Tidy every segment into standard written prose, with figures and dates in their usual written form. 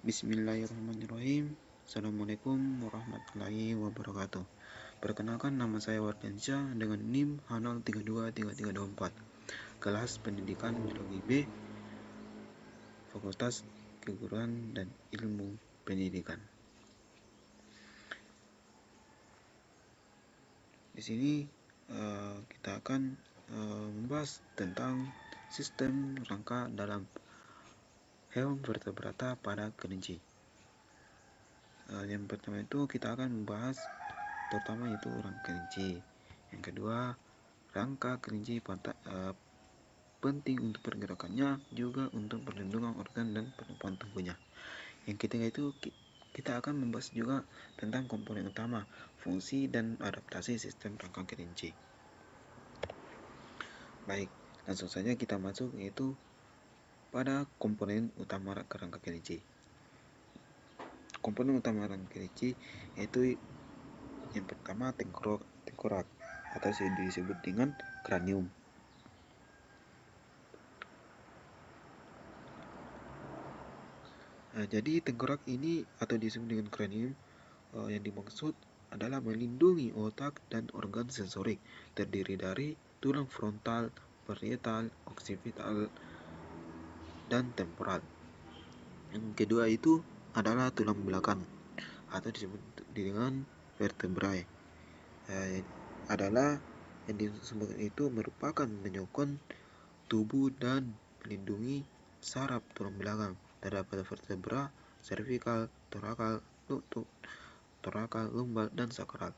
Bismillahirrahmanirrahim. Assalamualaikum warahmatullahi wabarakatuh. Perkenalkan, nama saya Wardiansyah dengan NIM H0323324, kelas pendidikan biologi B, Fakultas Keguruan dan Ilmu Pendidikan. Di sini kita akan membahas tentang sistem rangka dalam hewan vertebrata pada kelinci. Yang pertama itu kita akan membahas pertama itu rangka kelinci. Yang kedua, rangka kelinci penting untuk pergerakannya, juga untuk perlindungan organ dan penumpang tubuhnya. Yang ketiga itu kita akan membahas juga tentang komponen utama, fungsi dan adaptasi sistem rangka kelinci. Baik, langsung saja kita masuk yaitu pada komponen utama rangka kelinci. Komponen utama rangka kelinci yaitu yang pertama tengkorak atau disebut dengan kranium. Jadi tengkorak ini atau disebut dengan kranium yang dimaksud adalah melindungi otak dan organ sensorik, terdiri dari tulang frontal, parietal, occipital, dan temporal. Yang kedua itu adalah tulang belakang atau disebut dengan vertebrae. Adalah yang disebut itu merupakan menyokong tubuh dan melindungi saraf tulang belakang terdapat vertebra cervical, thoracal, lutut, thoracal, lumbar, dan sakral.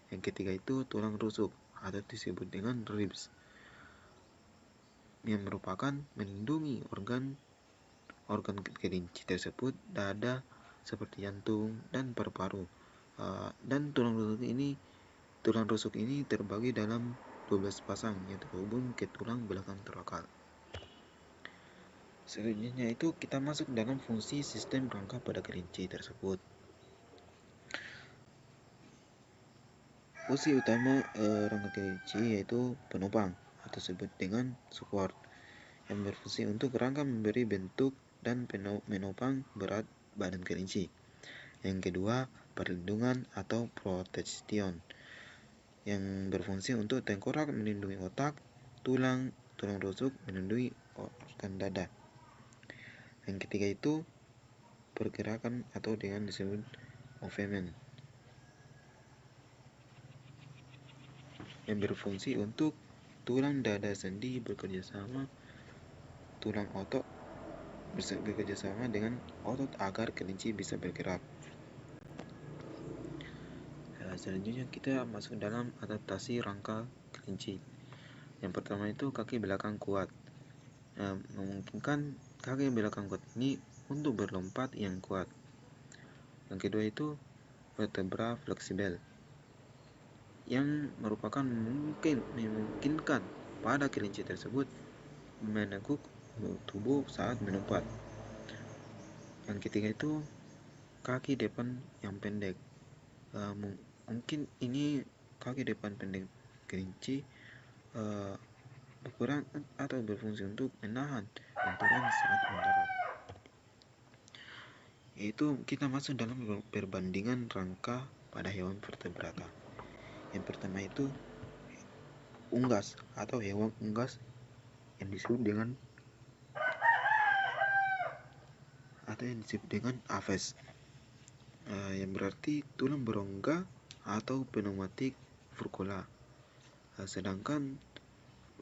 Yang ketiga itu tulang rusuk atau disebut dengan ribs, yang merupakan melindungi organ kelinci tersebut, dada seperti jantung dan paru-paru. Dan tulang rusuk ini terbagi dalam 12 pasang yang terhubung ke tulang belakang thoracal. Selanjutnya itu kita masuk dalam fungsi sistem rangka pada kelinci tersebut. Fungsi utama rangka kelinci yaitu penopang atau disebut dengan support, yang berfungsi untuk rangka memberi bentuk dan menopang berat badan kelinci. Yang kedua, perlindungan atau protection, yang berfungsi untuk tengkorak melindungi otak, tulang rusuk melindungi organ dada. Yang ketiga itu pergerakan atau dengan disebut movement, yang berfungsi untuk tulang dada sendi bekerja sama dengan otot agar kelinci bisa bergerak. Selanjutnya kita masuk dalam adaptasi rangka kelinci. Yang pertama itu kaki belakang kuat, memungkinkan kaki belakang kuat ini untuk berlompat yang kuat. Yang kedua itu vertebra fleksibel, yang merupakan memungkinkan pada kelinci tersebut meneguk tubuh saat melompat. Yang ketiga itu kaki depan yang pendek, mungkin ini kaki depan pendek kelinci berkurang atau berfungsi untuk menahan benturan saat mendarat. Yaitu kita masuk dalam perbandingan rangka pada hewan vertebrata. Yang pertama itu unggas atau hewan unggas yang disebut dengan aves, yang berarti tulang berongga atau pneumatik furcula. Sedangkan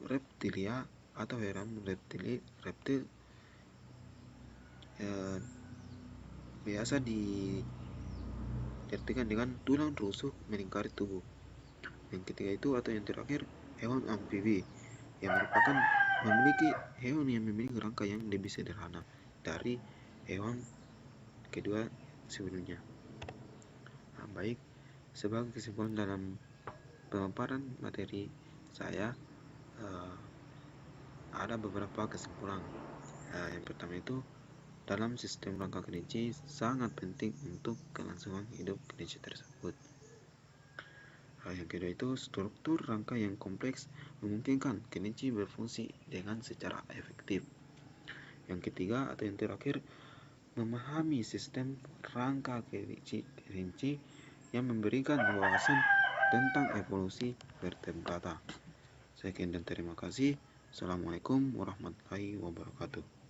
reptilia atau hewan reptil biasa diartikan dengan tulang rusuk melingkari tubuh. Yang ketiga itu atau yang terakhir hewan amfibi, yang merupakan hewan yang memiliki rangka yang lebih sederhana dari hewan kedua sebelumnya. Baik, sebagai kesimpulan dalam pemaparan materi saya, ada beberapa kesimpulan. Yang pertama itu dalam sistem rangka kelinci sangat penting untuk kelangsungan hidup kelinci tersebut. Yang kedua itu struktur rangka yang kompleks memungkinkan kelinci berfungsi dengan secara efektif. Yang ketiga atau yang terakhir, memahami sistem rangka kelinci yang memberikan wawasan tentang evolusi vertebrata. Sekian dan terima kasih. Assalamualaikum warahmatullahi wabarakatuh.